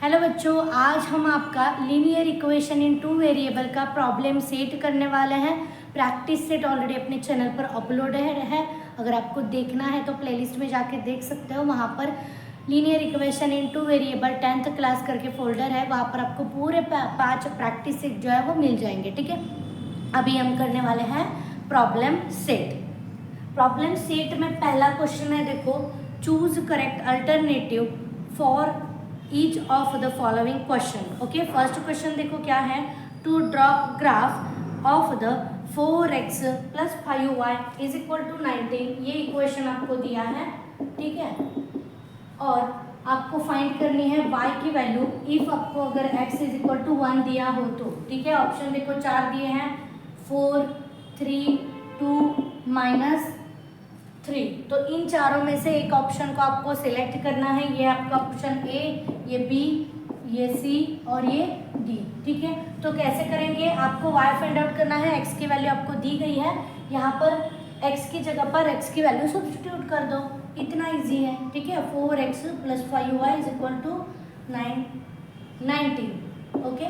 Hello बच्चों, आज हम आपका linear equation in two variable का प्रॉब्लम सेट करने वाले हैं। प्रैक्टिस सेट ऑलरेडी अपने चैनल पर अपलोड है। अगर आपको देखना है तो प्लेलिस्ट में जाके देख सकते हो। वहाँ पर linear equation in two variable 10th class करके फोल्डर है, वहाँ पर आपको पूरे 5 प्रैक्टिस सेट जो है वो मिल जाएंगे। ठीक है, अभी हम करने वाले हैं प्रॉब्लम सेट। प्रॉब्लम सेट में पहला क्वेश्चन है, देखो, choose correct alternative for each of the following question. Okay, first question देखो क्या है, to draw graph of the 4x plus 5y is equal to 19। ये इक्वेशन आपको दिया है, ठीक है, और आपको फाइंड करनी है y की वैल्यू इफ आपको अगर x इज इक्वल टू 1 दिया हो तो। ठीक है, ऑप्शन देखो 4 दिए हैं, 4, 3, 2, -3। तो इन चारों में से एक ऑप्शन को आपको सिलेक्ट करना है। ये आपका ऑप्शन ए, ये बी, ये सी और ये डी। ठीक है, तो कैसे करेंगे, आपको y फाइंड आउट करना है। x की वैल्यू आपको दी गई है, यहाँ पर x की जगह पर x की वैल्यू सब्स्टिट्यूट कर दो, इतना इजी है। ठीक है, 4x plus 5y is equal to 19। Okay,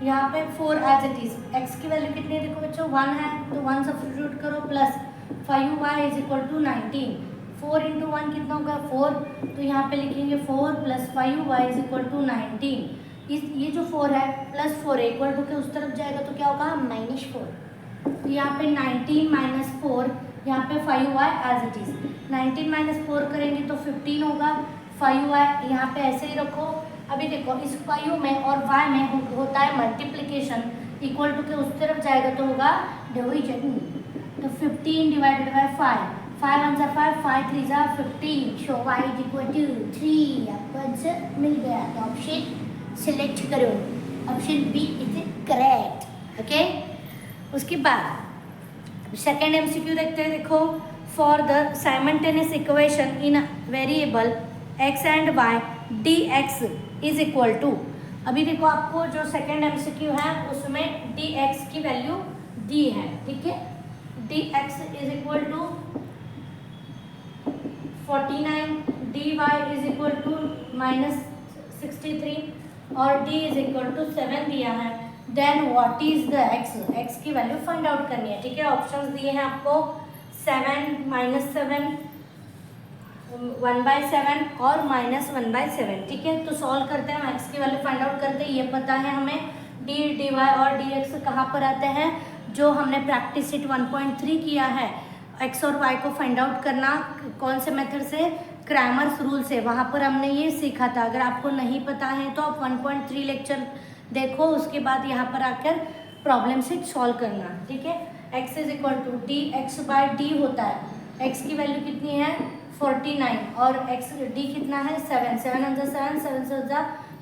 यहाँ पे 4 एज इट इज, x की वैल्यू कितनी है देखो बच्चों 1 है, तो 1 सब्स्टिट्यूट करो, plus 5y is equal to 19। 4 into 1 कितना होगा 4, तो यहाँ पे लिखेंगे 4 plus 5y is equal to 19। ये जो 4 है प्लस 4 है, इक्वल टू के उस तरफ जाएगा तो क्या होगा -4। तो यहाँ पे 19 माइनस 4, यहाँ पे 5y as it is, 19 minus 4 करेंगे तो 15 होगा। 5y यहाँ पे ऐसे ही रखो। अभी देखो इस 5 में और y में होता है मल्टीप्लीकेशन, इक्वल टू के उस तरफ जाएगा तो होगा डिवीजन। तो 15 डिवाइडेड बाय 5, 5 1 जा 5, 5 3 जा 15, so y is equal to 3। आपको आंसर मिल गया, तो ऑप्शन सिलेक्ट करो, option B is correct. Okay, उसके बाद सेकेंड एमसीक्यू देखते हैं। देखो, for the simultaneous equation in variable x and y dx is equal to. अभी देखो आपको जो सेकेंड एमसीक्यू है उसमें dx की वैल्यू दी है। ठीक है, dx is equal to 49, dy is equal to -63 और d इज इक्वल टू 7 दिया है। Then what is the x की वैल्यू फाइंड आउट करनी है। ठीक है, ऑप्शंस दिए हैं आपको 7, -7, 1/7 और -1/7। ठीक है, तो सॉल्व करते हैं, हम x की वैल्यू फाइंड आउट करते हैं। ये पता है हमें d, dy और dx कहाँ पर आते हैं, जो हमने प्रैक्टिस सेट 1.3 किया है, x और y को फाइंड आउट करना कौन से मेथड से, क्रैमर्स रूल से, वहाँ पर हमने ये सीखा था। अगर आपको नहीं पता है तो आप 1.3 लेक्चर देखो, उसके बाद यहाँ पर आकर प्रॉब्लम सेट सॉल्व करना। ठीक है, x is equal to dx by d होता है। x की वैल्यू कितनी है 49 और d कितना है 7, 7 1 7, 7 से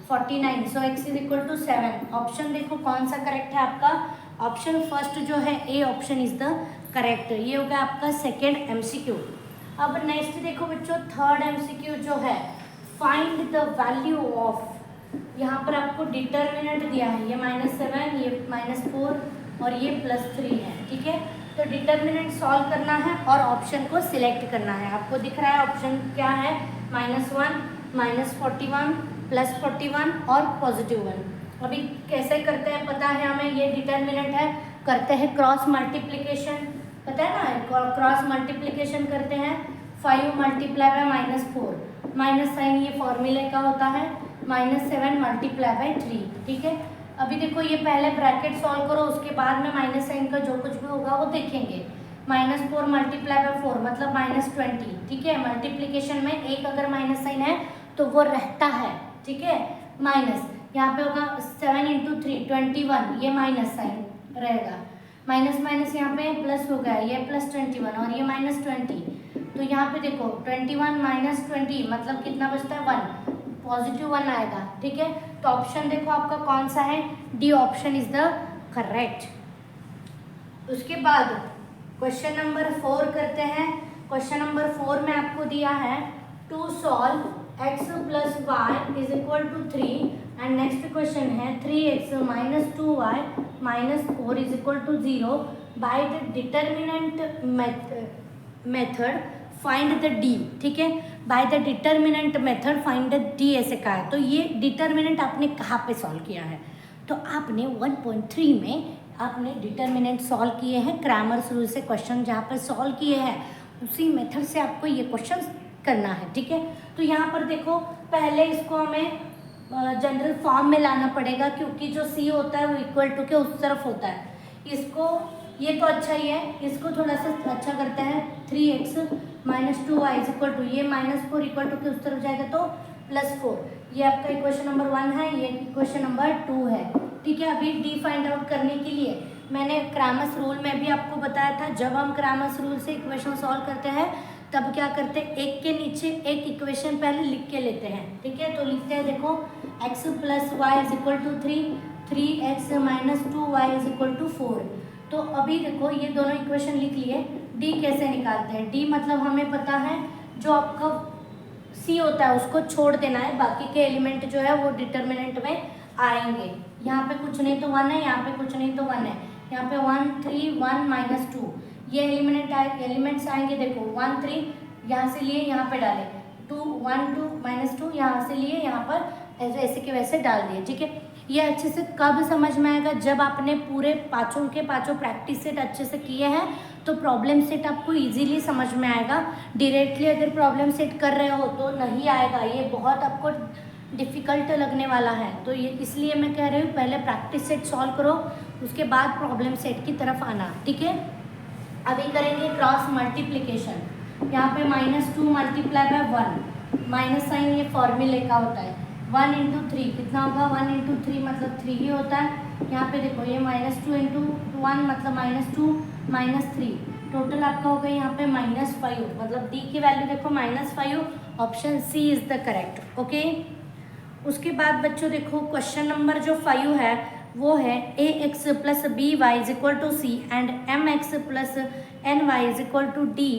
49, so x is equal to 7। Option देखो कौन सा करेक्ट है आपका, ऑप्शन फर्स्ट जो है A option is the correct. ये हो गया आपका सेकेंड एमसीक्यू। अब नेक्स्ट देखो बच्चों, थर्ड एमसीक्यू जो है, फाइंड द वैल्यू ऑफ, यहाँ पर आपको डिटर्मिनेंट दिया है, ये -7, ये -4 और ये +3 है। ठीक है, तो डिटर्मिनेंट सॉल्व करना है और ऑप्शन को सिलेक्ट करना है। आपको दिख रहा है ऑप्शन क्या है, -1, -41, +41 और +1। अभी कैसे करते हैं पता है हमें, ये डिटर्मिनेंट है, करते हैं क्रॉस मल्टीप्लिकेशन, पता है ना, क्रॉस मल्टीप्लिकेशन करते हैं। 5 मल्टीप्लाई बाय -4, माइनस साइन ये फॉर्मूले का होता है, -7 मल्टीप्लाई बाय 3। ठीक है, अभी देखो ये पहले ब्रैकेट सॉल्व करो, उसके बाद में माइनस साइन का जो कुछ भी होगा वो देखेंगे। -4 मल्टीप्लाई बाय 4 मतलब -20। ठीक है, मल्टीप्लिकेशन में एक अगर माइनस साइन है तो वो रहता है। ठीक है, माइनस यहाँ पे होगा 7 इंटू 3 21, ये माइनस साइन रहेगा, माइनस माइनस यहाँ पे प्लस हो गया, ये +21 और ये -20। तो यहाँ पे देखो 21 -20 मतलब कितना बचता है 1, +1 आएगा। ठीक है, तो ऑप्शन देखो आपका कौन सा है, D option is the correct. उसके बाद क्वेश्चन नंबर 4 करते हैं। क्वेश्चन नंबर 4 में आपको दिया है, to solve x plus y is equal to 3 and next question है 3x minus 2y minus 4 is equal to 0 by the determinant method find the D, ठीक है, by the determinant method find the D ऐसे कहा है। तो ये determinant आपने कहाँ पे सॉल्व किया है? तो आपने 1.3 में आपने डिटर्मिनेंट सॉल्व किए हैं, क्रैमर्स रूल से क्वेश्चन जहाँ पर सॉल्व किए हैं उसी मेथड से आपको ये क्वेश्चन करना है, ठीक है। तो यहाँ पर देखो, पहले इसको हमें जनरल फॉर्म में लाना पड़ेगा, क्योंकि जो सी होता है वो इक्वल टू के उस तरफ होता है। इसको, ये तो अच्छा ही है, इसको थोड़ा सा अच्छा करते हैं, 3x - 2y is equal to, ये -4 इक्वल टू के उस तरफ जाएगा तो +4। ये आपका इक्वेशन नंबर 1 है, ये इक्वेशन नंबर 2 है, ठीक है। अभी डी फाइंड आउट करने के लिए मैंने क्रैमर्स रूल में भी आपको बताया था, जब हम क्रैमर्स रूल से इक्वेशन सॉल्व करते हैं तब क्या करते हैं, एक के नीचे एक इक्वेशन पहले लिख के लेते हैं, ठीक है। तो लिखते हैं, देखो x + y is equal to 3, 3x - 2y is equal to 4। तो अभी देखो ये दोनों इक्वेशन लिख लिए, डी कैसे निकालते हैं? डी मतलब हमें पता है जो आपका सी होता है उसको छोड़ देना है, बाकी के एलिमेंट जो है वो डिटर्मिनेंट में आएंगे। यहाँ पे कुछ नहीं तो 1 है, यहाँ पे कुछ नहीं तो 1 है, यहाँ पे 1 3 1 - 2 ये एलिमेंट्स आएंगे। देखो 1 3 यहाँ से लिए यहाँ पे डाले, 2 1 2 - 2 यहाँ से लिए यहाँ पर ऐसे के वैसे डाल दिए, ठीक है। ये अच्छे से कब समझ में आएगा? जब आपने पूरे पाँचों के पाँचों प्रैक्टिस सेट अच्छे से किए हैं तो प्रॉब्लम सेट आपको इजीली समझ में आएगा। डायरेक्टली अगर प्रॉब्लम सेट कर रहे हो तो नहीं आएगा, ये बहुत आपको डिफ़िकल्ट लगने वाला है। तो ये इसलिए मैं कह रही हूँ पहले प्रैक्टिस सेट सॉल्व करो, उसके बाद प्रॉब्लम सेट की तरफ आना, ठीक है। अभी करेंगे क्रॉस मल्टीप्लिकेशन। यहाँ पे -2 मल्टीप्लाई बाय 1, माइनस साइन ये फॉर्मूले का होता है, 1 × 3 कितना होगा? 1 × 3 मतलब 3 ही होता है। यहाँ पे देखो ये -2 × 1 मतलब -2 -3, टोटल आपका होगा यहाँ पे -5, मतलब डी की वैल्यू देखो -5, option C is the correct, okay. उसके बाद बच्चों देखो क्वेश्चन नंबर जो 5 है वो है ax + by is equal to C and mx + ny is equal to D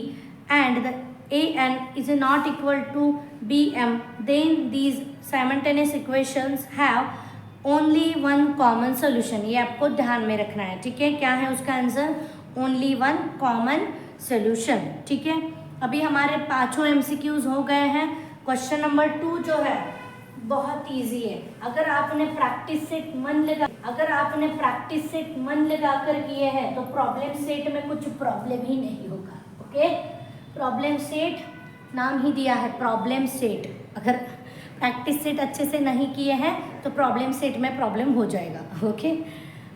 and the an is not equal to bm, then these simultaneous equations have only one common solution। ये आपको ध्यान में रखना है, ठीक है। क्या है उसका answer? Only one common solution, ठीक है। अभी हमारे पाँचों MCQs हो गए हैं। क्वेश्चन नंबर 2 जो है बहुत इजी है, अगर आपने प्रैक्टिस सेट मन लगा कर किए हैं तो प्रॉब्लम सेट में कुछ प्रॉब्लम ही नहीं होगा, ओके। प्रॉब्लम सेट नाम ही दिया है, प्रॉब्लम सेट। अगर प्रैक्टिस सेट अच्छे से नहीं किए हैं तो प्रॉब्लम सेट में प्रॉब्लम हो जाएगा, ओके।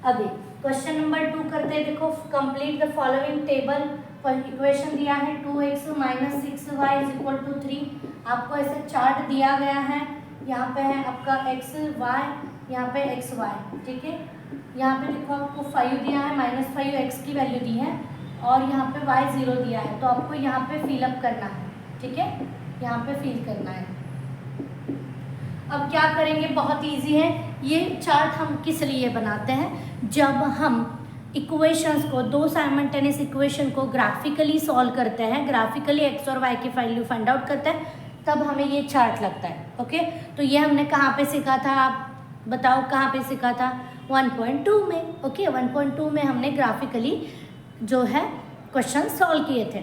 अभी क्वेश्चन नंबर 2 करते हैं। देखो complete the following table. Equation दिया है 2x - 6y is equal to 3। आपको ऐसे चार्ट दिया गया है, यहाँ पे है आपका x y, यहाँ पे x y, ठीक है। यहाँ पे देखो आपको 5 दिया है, -5 x की वैल्यू दी है और यहाँ पे y 0 दिया है, तो आपको यहाँ पे फिलअप करना है, ठीक है, यहाँ पे फिल करना है। अब क्या करेंगे? बहुत इजी है। ये चार्ट हम किस लिए बनाते हैं? जब हम इक्वेशंस को, दो साइमल्टेनियस इक्वेशन को ग्राफिकली सॉल्व करते हैं, ग्राफिकली x और y की वैल्यू फाइंड आउट करते हैं, तब हमें ये चार्ट लगता है, ओके। तो ये हमने कहाँ पे सीखा था? आप बताओ कहाँ पे सीखा था? 1.2 में, ओके। 1.2 में हमने ग्राफिकली जो है क्वेश्चन सॉल्व किए थे।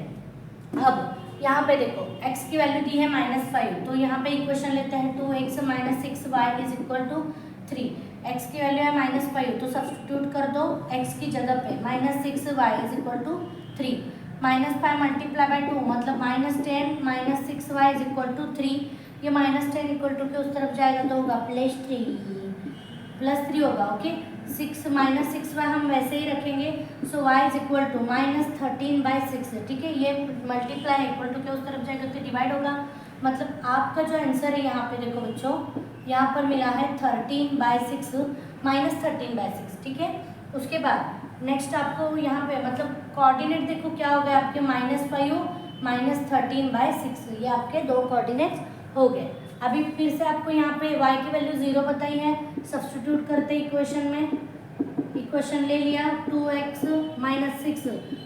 अब यहाँ पे देखो x की वैल्यू दी है -5, तो यहाँ पे इक्वेशन लेते हैं 2x - 6y is equal to 3। x की वैल्यू है -5, तो सब्स्टिट्यूट कर दो x की जगह पे, -6y is equal to 3, -5 multiply by 2 मतलब -10 - 6y इज इक्वल टू 3। ये -10 इक्वल टू के उस तरफ जाएगा तो होगा +3 होगा, ओके। 6 - 6y हम वैसे ही रखेंगे, सो y इज इक्वल टू -13/6, ठीक है। ये मल्टीप्लाई इक्वल टू के उस तरफ जाएगा तो डिवाइड होगा, मतलब आपका जो आंसर है यहाँ पे देखो बच्चों, यहाँ पर मिला है 13/6 -13/6, ठीक है। उसके बाद नेक्स्ट आपको यहाँ पे मतलब कोऑर्डिनेट देखो क्या हो गया आपके, -5 -13/6, ये आपके दो कोऑर्डिनेट्स हो गए। अभी फिर से आपको यहाँ पे y की वैल्यू 0 बताई है, सब्स्टिट्यूट करते इक्वेशन में, इक्वेशन ले लिया 2x - 6,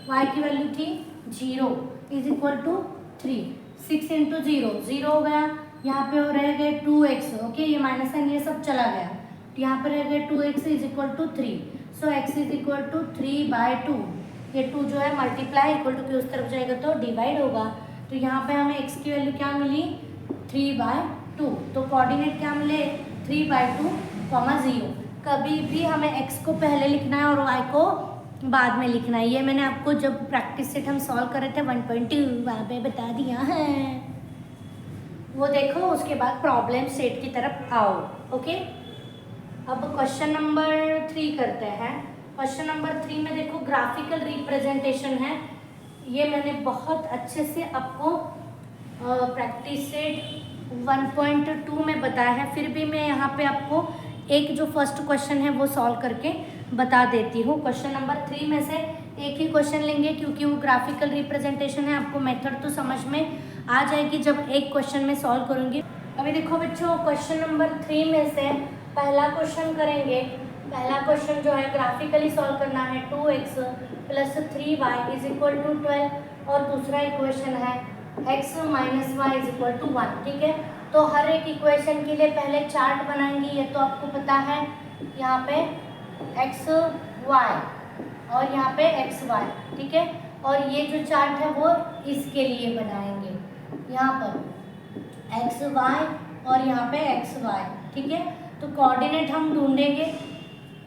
y की वैल्यू थी 0 इज इक्वल टू 3, 6 × 0 0 हो गया, यहाँ पे रह गए 2x, ओके। ये माइनस साइन ये सब चला गया, यहाँ पे रह गए 2x is equal to 3, so x is equal to 3/2। ये 2 जो है मल्टीप्लाई इक्वल टू के उस तरफ जाएगा तो डिवाइड होगा, तो यहाँ पे हमें x की वैल्यू क्या मिली 3/2। तो कोऑर्डिनेट क्या मिले 3/2, 0। कभी भी हमें x को पहले लिखना है और y को बाद में लिखना है। ये मैंने आपको जब प्रैक्टिस सेट हम सॉल्व कर रहे थे 1.2 वहाँ पे बता दिया है, वो देखो। उसके बाद प्रॉब्लम सेट की तरफ आओ। ओके, अब क्वेश्चन नंबर 3 करते हैं। क्वेश्चन नंबर 3 में देखो ग्राफिकल रिप्रेजेंटेशन है। ये मैंने बहुत अच्छे से आपको प्रैक्टिस सेट 1.2 में बताया है, फिर भी मैं यहाँ पे आपको एक जो फर्स्ट क्वेश्चन है वो सॉल्व करके बता देती हूँ। क्वेश्चन नंबर 3 में से एक ही क्वेश्चन लेंगे क्योंकि वो ग्राफिकल रिप्रेजेंटेशन है। आपको मेथड तो समझ में आ जाएगी जब एक क्वेश्चन में सॉल्व करूँगी। अभी देखो बच्चों, क्वेश्चन नंबर 3 में से पहला क्वेश्चन करेंगे। पहला क्वेश्चन जो है ग्राफिकली सॉल्व करना है 2x + 3y = 12 और दूसरा इक्वेशन है x - y = 1। ठीक है, तो हर एक इक्वेशन के लिए पहले चार्ट बनाएंगे, ये तो आपको पता है। यहाँ पे x y और यहाँ पे x y, ठीक है। और ये जो चार्ट है वो इसके लिए बनाएंगे, यहाँ पर x y और यहाँ पे x y, ठीक है। तो कोऑर्डिनेट हम ढूंढेंगे,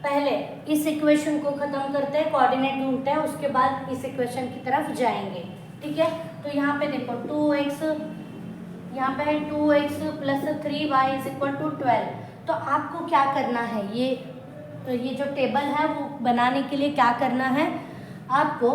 पहले इस इक्वेशन को ख़त्म करते हैं, कोऑर्डिनेट ढूंढते हैं, उसके बाद इस इक्वेशन की तरफ जाएंगे। ठीक है, तो यहाँ पे देखो 2x, यहाँ पे है 2x + 3y = 12। तो आपको क्या करना है, ये जो टेबल है वो बनाने के लिए क्या करना है, आपको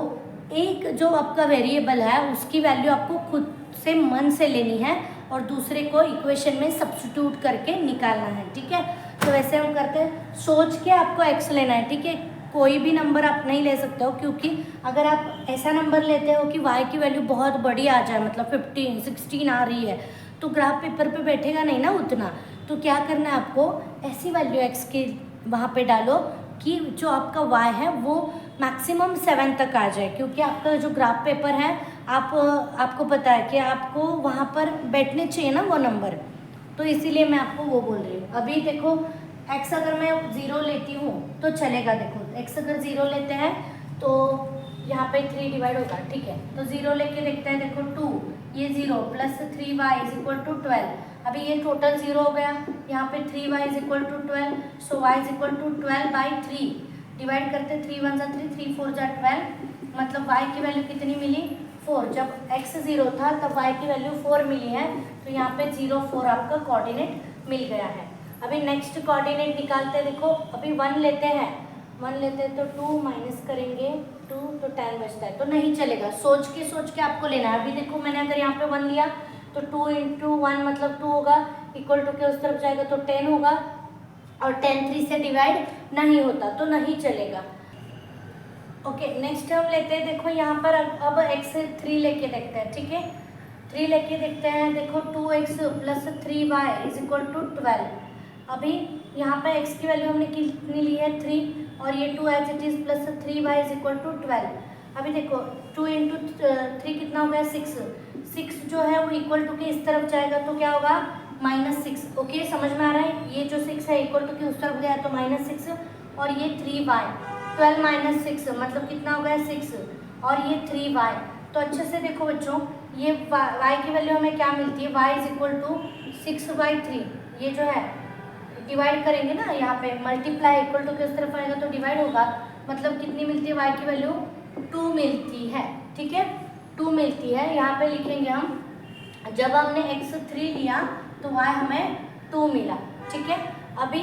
एक जो आपका वेरिएबल है उसकी वैल्यू आपको खुद से मन से लेनी है और दूसरे को इक्वेशन में सब्स्टिट्यूट करके निकालना है। ठीक है, तो वैसे हम करते हैं, सोच के आपको x लेना है। ठीक है, कोई भी नंबर आप नहीं ले सकते हो, क्योंकि अगर आप ऐसा नंबर लेते हो कि y की वैल्यू बहुत बड़ी आ जाए, मतलब 15 16 आ रही है, तो ग्राफ पेपर पे बैठेगा नहीं ना उतना। तो क्या करना है आपको, ऐसी वैल्यू x की वहाँ पे डालो कि जो आपका y है वो मैक्सिमम 7 तक आ जाए, क्योंकि आपका जो ग्राफ पेपर है आपको पता है कि आपको वहाँ पर बैठने चाहिए ना वो नंबर, तो इसीलिए मैं आपको वो बोल रही हूँ। अभी देखो x अगर मैं 0 लेती हूँ तो चलेगा। देखो x अगर 0 लेते हैं तो यहाँ पे 3 डिवाइड होगा। ठीक है, तो 0 लेके देखते हैं। देखो 2, ये 0 + 3y = 12। अभी ये टोटल 0 हो गया, यहाँ पे 3y = 12, सो y = 12/3। डिवाइड करते 3 1 = 3, 3 4 = 12, मतलब y की वैल्यू कितनी मिली 4। जब x 0 था तब y की वैल्यू 4 मिली है, तो यहाँ पे 0 4 आपका कोऑर्डिनेट मिल गया है। अभी नेक्स्ट कोऑर्डिनेट निकालते हैं। देखो अभी 1 लेते हैं, 1 लेते हैं तो 2 माइनस करेंगे 2 तो 10 बचता है, तो नहीं चलेगा। सोच के आपको लेना है। अभी देखो मैंने अगर यहाँ पे 1 लिया तो 2 × 1 मतलब 2 होगा, इक्वल टू के उस तरफ जाएगा तो 10 होगा, और 10 3 से डिवाइड नहीं होता तो नहीं चलेगा। ओके, नेक्स्ट हम लेते हैं। देखो यहाँ पर अब x 3 लेके देखते हैं। ठीक है, 3 लेके देखते हैं। देखो 2x + 3y = 12। अभी यहाँ पे x की वैल्यू हमने कितनी ली है 3, और ये 2 एज इट इज़ + 3y = 12। अभी देखो 2 × 3 कितना हो गया 6 जो है वो इक्वल टू के इस तरफ जाएगा तो क्या होगा -6। ओके, समझ में आ रहा है। ये जो 6 है इक्वल टू के उस तरफ गया तो -6, और ये 3y 12 - 6 मतलब कितना हो गया 6, और ये 3y। तो अच्छे से देखो बच्चों, ये y की वैल्यू हमें क्या मिलती है, y = 6/3। ये जो है डिवाइड करेंगे ना, यहाँ पे मल्टीप्लाई इक्वल टू के उस तरफ आएगा तो डिवाइड होगा, मतलब कितनी मिलती है y की वैल्यू 2 मिलती है। ठीक है, 2 मिलती है। यहाँ पे लिखेंगे हम, जब हमने x 3 लिया तो y हमें 2 मिला। ठीक है, अभी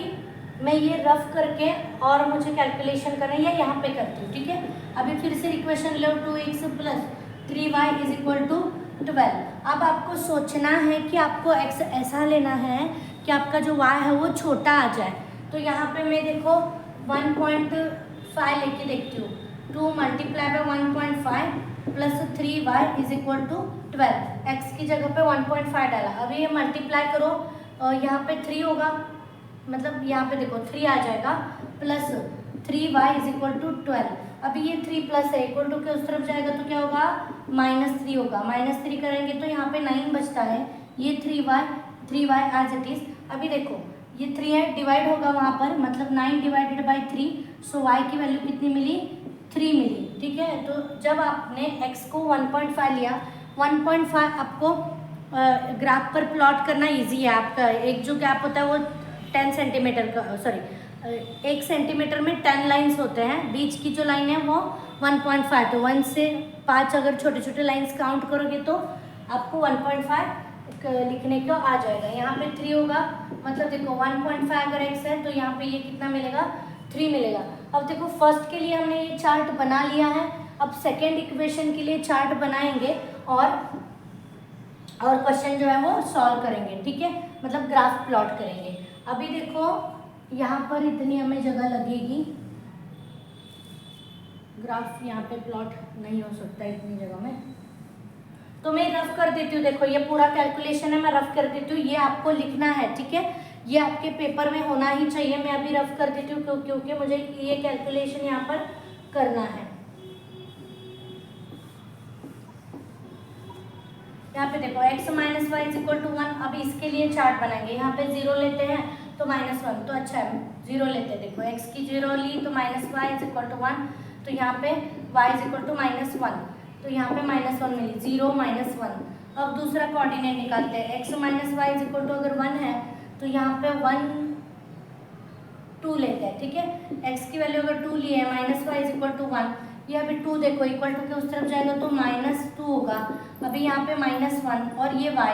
मैं ये रफ करके और मुझे कैलकुलेशन करना है या यहाँ पे करती हूँ। ठीक है, अभी फिर से इक्वेशन लो 2x + 3y = 12। अब आपको सोचना है कि आपको x ऐसा लेना है कि आपका जो y है वो छोटा आ जाए। तो यहाँ पे मैं देखो 1.5 लेके देखती हूँ। 2 × 1.5 + 3y = 12। x की जगह पे 1.5 डाला। अभी ये मल्टीप्लाई करो, यहाँ पे 3 होगा, मतलब यहाँ पे देखो 3 आ जाएगा, + 3y = 12। अभी ये 3 प्लस है, इक्वल टू के उस तरफ जाएगा तो क्या होगा -3 होगा। -3 करेंगे तो यहाँ पे 9 बचता है, ये 3y एज इट इज। अभी देखो ये 3 है, डिवाइड होगा वहाँ पर, मतलब 9 / 3, सो y की वैल्यू कितनी मिली 3 मिली। ठीक है, तो जब आपने x को 1.5 लिया 1.5 आपको ग्राफ पर प्लॉट करना इजी है। आपका एक जो गैप होता है वो 10 सेंटीमीटर का, सॉरी 1 सेंटीमीटर में 10 लाइन्स होते हैं, बीच की जो लाइन है वो 1.5, तो 1 से 5 अगर छोटे छोटे लाइन्स काउंट करोगे तो आपको 1.5 लिखने को आ जाएगा। यहाँ पे 3 होगा, मतलब देखो 1.5 अगर x है तो यहाँ पे ये कितना मिलेगा, 3 मिलेगा। अब देखो फर्स्ट के लिए हमने ये चार्ट बना लिया है, अब सेकेंड इक्वेशन के लिए चार्ट बनाएंगे और क्वेश्चन जो है वो सॉल्व करेंगे, ठीक है, मतलब ग्राफ प्लॉट करेंगे। अभी देखो यहाँ पर इतनी हमें जगह लगेगी, ग्राफ यहाँ पे प्लॉट नहीं हो सकता इतनी जगह में, तो मैं रफ कर देती हूँ। देखो ये पूरा कैलकुलेशन है, मैं रफ कर देती हूँ, ये आपको लिखना है, ठीक है, ये आपके पेपर में होना ही चाहिए। मैं अभी रफ कर देती हूँ क्योंकि मुझे ये कैलकुलेशन यहाँ पर करना है। यहाँ पे देखो x minus y is equal to 1, अब इसके लिए चार्ट बनाएंगे। यहाँ पे 0 लेते हैं तो -1, तो अच्छा है 0 लेते हैं। देखो x की 0 ली तो minus y is equal to 1, तो यहाँ पे y इज इक्वल टू -1, तो यहाँ पे -1 मिली, 0 -1। अब दूसरा कोऑर्डिनेट निकालते हैं, x minus y is equal to अगर 1 है तो यहाँ पे 1 2 लेते हैं, ठीक है, x की वैल्यू अगर 2 ली है, minus y is equal to 1, ये अभी 2 देखो इक्वल टू के उस तरफ जाएगा तो -2 होगा। अभी यहाँ पे -1 और ये y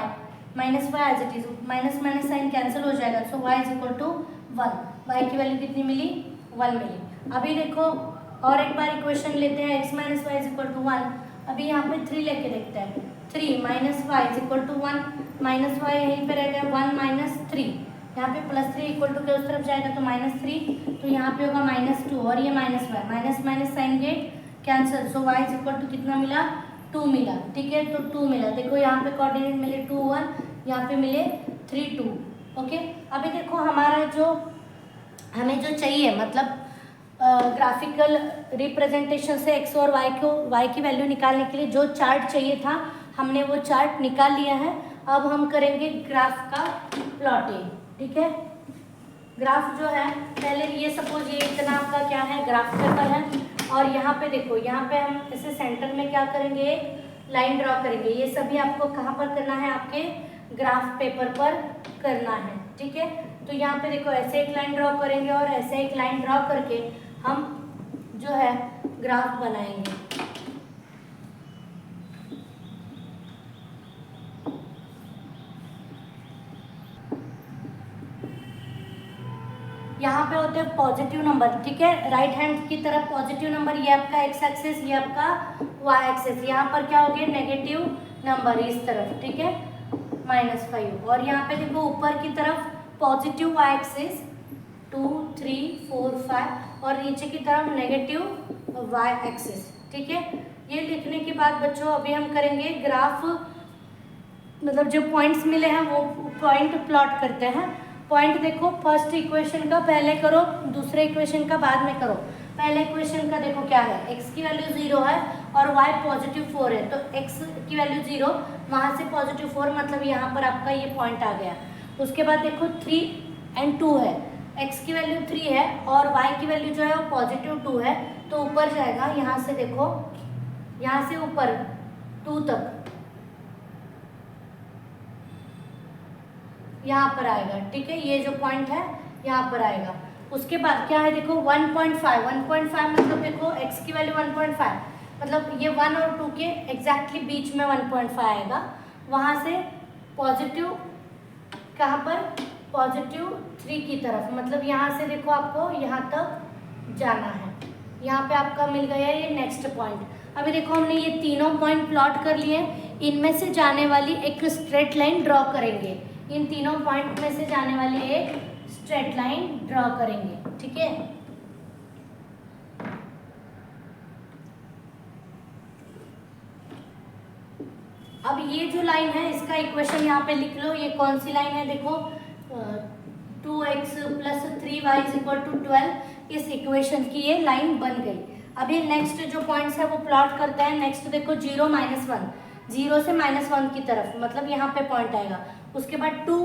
minus y as it is, minus minus sign cancel हो जाएगा, so y is equal to 1, y की वैल्यू कितनी मिली, 1 मिली। अभी देखो और एक बार इक्वेशन लेते हैं, x minus y is equal to 1, अभी यहाँ पे 3 लेके देखते हैं, 3 minus y is equal to 1, minus y यहीं पे रहेगा, 1 माइनस 3, यहाँ पे +3 इक्वल टू के उस तरफ जाएगा तो -3, तो यहाँ पे होगा -2 और ये minus y, minus minus sign get cancel, so y is equal to कितना मिला, 2 मिला, ठीक है, तो 2 मिला। देखो यहाँ पे कोऑर्डिनेट मिले 2 1, यहाँ पे मिले 3 2, ओके। अभी देखो हमारा जो हमें जो चाहिए, मतलब ग्राफिकल रिप्रेजेंटेशन से x और y की वैल्यू निकालने के लिए जो चार्ट चाहिए था, हमने वो चार्ट निकाल लिया है। अब हम करेंगे ग्राफ का प्लॉटिंग, ठीक है। ग्राफ जो है, पहले ये सपोज ये इतना आपका क्या है, ग्राफ पेपर है, और यहाँ पे देखो, यहाँ पे हम इसे सेंटर में क्या करेंगे, एक लाइन ड्रॉ करेंगे। ये सभी आपको कहाँ पर करना है, आपके ग्राफ पेपर पर करना है, ठीक है। तो यहाँ पे देखो ऐसे एक लाइन ड्रॉ करेंगे और ऐसे एक लाइन ड्रॉ करके हम जो है ग्राफ बनाएंगे। यहाँ पे होते हैं पॉजिटिव नंबर, ठीक है, राइट हैंड की तरफ पॉजिटिव नंबर, ये आपका x एक्सिस, ये आपका y एक्सिस। यहाँ पर क्या हो गया, नेगेटिव नंबर इस तरफ, ठीक है, -5। और यहाँ पे देखो ऊपर की तरफ पॉजिटिव y एक्सिस 2 3 4 5 और नीचे की तरफ नेगेटिव y एक्सिस, ठीक है। ये लिखने के बाद बच्चों अभी हम करेंगे ग्राफ, मतलब जो पॉइंट्स मिले हैं वो पॉइंट प्लॉट करते हैं। पॉइंट देखो, फर्स्ट इक्वेशन का पहले करो, दूसरे इक्वेशन का बाद में करो। पहले इक्वेशन का देखो क्या है, x की वैल्यू 0 है और y +4 है, तो x की वैल्यू 0, वहाँ से +4, मतलब यहाँ पर आपका ये पॉइंट आ गया। उसके बाद देखो 3 और 2 है, x की वैल्यू 3 है और y की वैल्यू जो है वो +2 है, तो ऊपर जाएगा, यहाँ से देखो, यहाँ से ऊपर 2 तक यहाँ पर आएगा, ठीक है, ये जो पॉइंट है यहाँ पर आएगा। उसके बाद क्या है, देखो 1.5 मतलब देखो x की वैल्यू 1.5, मतलब ये 1 और 2 के एग्जैक्टली बीच में 1.5 आएगा। वहाँ से पॉजिटिव कहाँ पर, +3 की तरफ, मतलब यहाँ से देखो आपको यहाँ तक जाना है। यहाँ पे आपका मिल गया ये नेक्स्ट पॉइंट। अभी देखो हमने ये तीनों पॉइंट प्लॉट कर लिए, इनमें से जाने वाली एक स्ट्रेट लाइन ड्रॉ करेंगे, इन तीनों पॉइंट में से जाने वाली एक स्ट्रेट लाइन ड्रॉ करेंगे, ठीक है। अब ये जो लाइन है इसका इक्वेशन यहाँ पे लिख लो, ये कौन सी लाइन है, देखो 2x + 3y = 12, इस इक्वेशन की ये लाइन बन गई। अभी नेक्स्ट जो पॉइंट्स है वो प्लॉट करते हैं। नेक्स्ट देखो 0 -1, 0 से -1 की तरफ, मतलब यहाँ पे पॉइंट आएगा। उसके बाद 2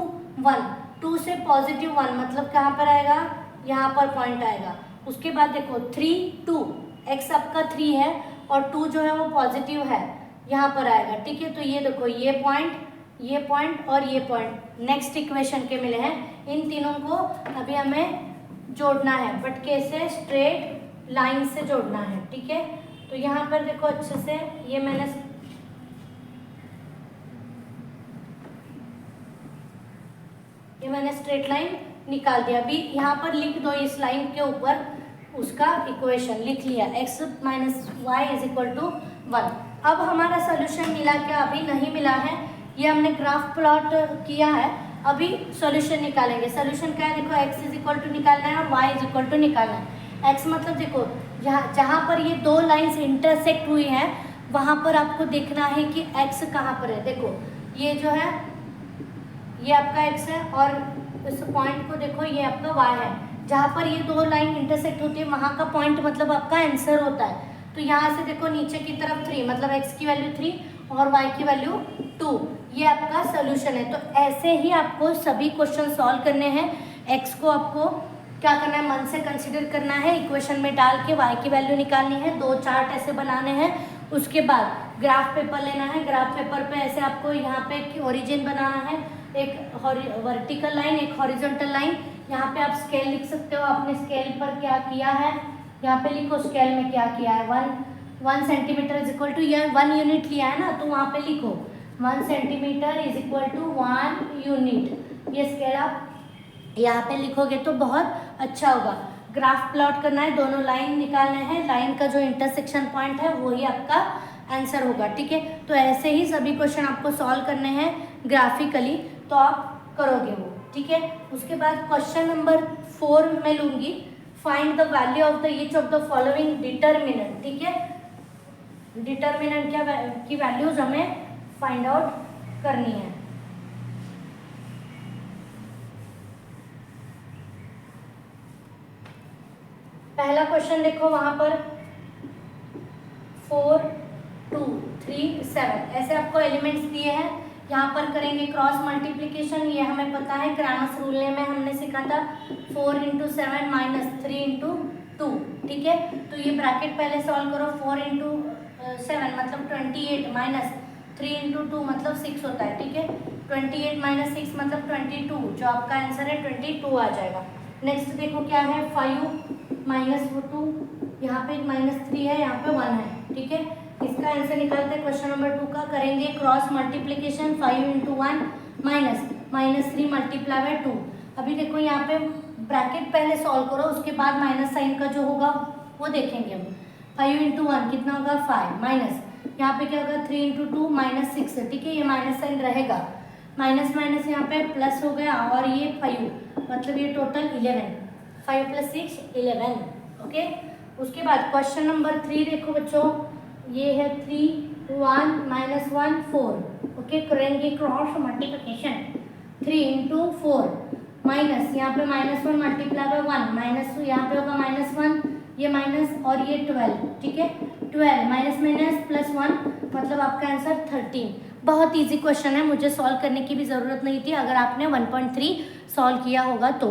1, 2 से +1, मतलब कहाँ पर आएगा, यहाँ पर पॉइंट आएगा। उसके बाद देखो 3 2, x आपका 3 है और 2 जो है वो पॉजिटिव है, यहाँ पर आएगा, ठीक है। तो ये देखो ये पॉइंट और ये पॉइंट नेक्स्ट इक्वेशन के मिले हैं। इन तीनों को अभी हमें जोड़ना है, बट कैसे? स्ट्रेट लाइन से जोड़ना है, ठीक है। तो यहाँ पर देखो अच्छे से ये मैंने स्ट्रेट लाइन निकाल दिया। अभी यहाँ पर लिख दो इस लाइन के ऊपर उसका इक्वेशन लिख लिया, x minus y is equal to 1। अब हमारा सोल्यूशन मिला क्या? अभी नहीं मिला है, ये हमने ग्राफ प्लॉट किया है, अभी सॉल्यूशन निकालेंगे। सॉल्यूशन क्या है? देखो x इज इक्वल टू निकालना है और y इज इक्वल टू निकालना है। x मतलब देखो जहाँ पर ये दो लाइंस इंटरसेक्ट हुई है वहाँ पर आपको देखना है कि x कहाँ पर है। देखो ये जो है ये आपका x है और इस पॉइंट को देखो ये आपका y है। जहाँ पर ये दो लाइन इंटरसेक्ट होती है वहाँ का पॉइंट मतलब आपका आंसर होता है। तो यहाँ से देखो नीचे की तरफ 3 मतलब x की वैल्यू 3 और y की वैल्यू 2, ये आपका सोल्यूशन है। तो ऐसे ही आपको सभी क्वेश्चन सॉल्व करने हैं। x को आपको क्या करना है? मन से कंसिडर करना है, इक्वेशन में डाल के y की वैल्यू निकालनी है, 2 चार्ट ऐसे बनाने हैं। उसके बाद ग्राफ पेपर लेना है, ग्राफ पेपर पे ऐसे आपको यहाँ पे ओरिजिन बनाना है, एक वर्टिकल लाइन एक हॉरिजॉन्टल लाइन। यहाँ पे आप स्केल लिख सकते हो, आपने स्केल पर क्या किया है यहाँ पे लिखो, स्केल में क्या किया है 1 सेंटीमीटर इज इक्वल टू, यह 1 यूनिट लिया है ना, तो वहाँ पे लिखो 1 centimetre is equal to 1 unit. ये स्केल आप यहाँ पे लिखोगे तो बहुत अच्छा होगा। ग्राफ प्लॉट करना है, दोनों लाइन निकालना है, लाइन का जो इंटरसेक्शन पॉइंट है वही आपका आंसर होगा, ठीक है। तो ऐसे ही सभी क्वेश्चन आपको सॉल्व करने हैं ग्राफिकली, तो आप करोगे वो, ठीक है। उसके बाद क्वेश्चन नंबर 4 में लूँगी, find the value of the each of the following determinant, ठीक है। डिटर्मिनेंट की वैल्यूज हमें फाइंड आउट करनी है। पहला क्वेश्चन देखो वहां पर 4 2 3 7 ऐसे आपको एलिमेंट्स दिए हैं। यहाँ पर करेंगे क्रॉस मल्टीप्लिकेशन, ये हमें पता है, ग्रामस रूल में हमने सीखा था 4 इंटू 7 माइनस 3 इंटू 2, ठीक है। तो ये ब्रैकेट पहले सॉल्व करो, 4 इंटू 7 मतलब 28 माइनस 3 इंटू 2 मतलब 6 होता है, ठीक है। 28 माइनस 6 मतलब 22, जो आपका आंसर है 22 आ जाएगा। नेक्स्ट देखो क्या है, 5 माइनस 2, यहाँ पे -3 है, यहाँ पे 1 है, ठीक है। इसका आंसर निकालते हैं क्वेश्चन नंबर 2 का। करेंगे cross multiplication, 5 into 1 minus 3 multiply by 2। अभी देखो यहाँ पे ब्रैकेट पहले सॉल्व करो, उसके बाद माइनस साइन का जो होगा वो देखेंगे हम। 5 इंटू 1 कितना होगा 5, माइनस यहाँ पे क्या होगा 3 इंटू 2 माइनस 6 है, ठीक है। ये माइनस साइन रहेगा, माइनस माइनस यहाँ पे प्लस हो गया और ये 5 मतलब ये टोटल 11, 5 + 6 11, ओके। उसके बाद क्वेश्चन नंबर 3 देखो बच्चों, ये है 3 1 माइनस 1 4, ओके। करेंगे क्रॉस मल्टीप्लिकेशन, 3 इंटू 4 माइनस यहाँ पे -1 मल्टीप्लाई बाय 1 माइनस यहाँ पे होगा -1, ये माइनस और ये 12, ठीक है। 12 माइनस माइनस प्लस 1 मतलब आपका आंसर 13। बहुत इजी क्वेश्चन है, मुझे सॉल्व करने की भी ज़रूरत नहीं थी, अगर आपने 1.3 सॉल्व किया होगा तो।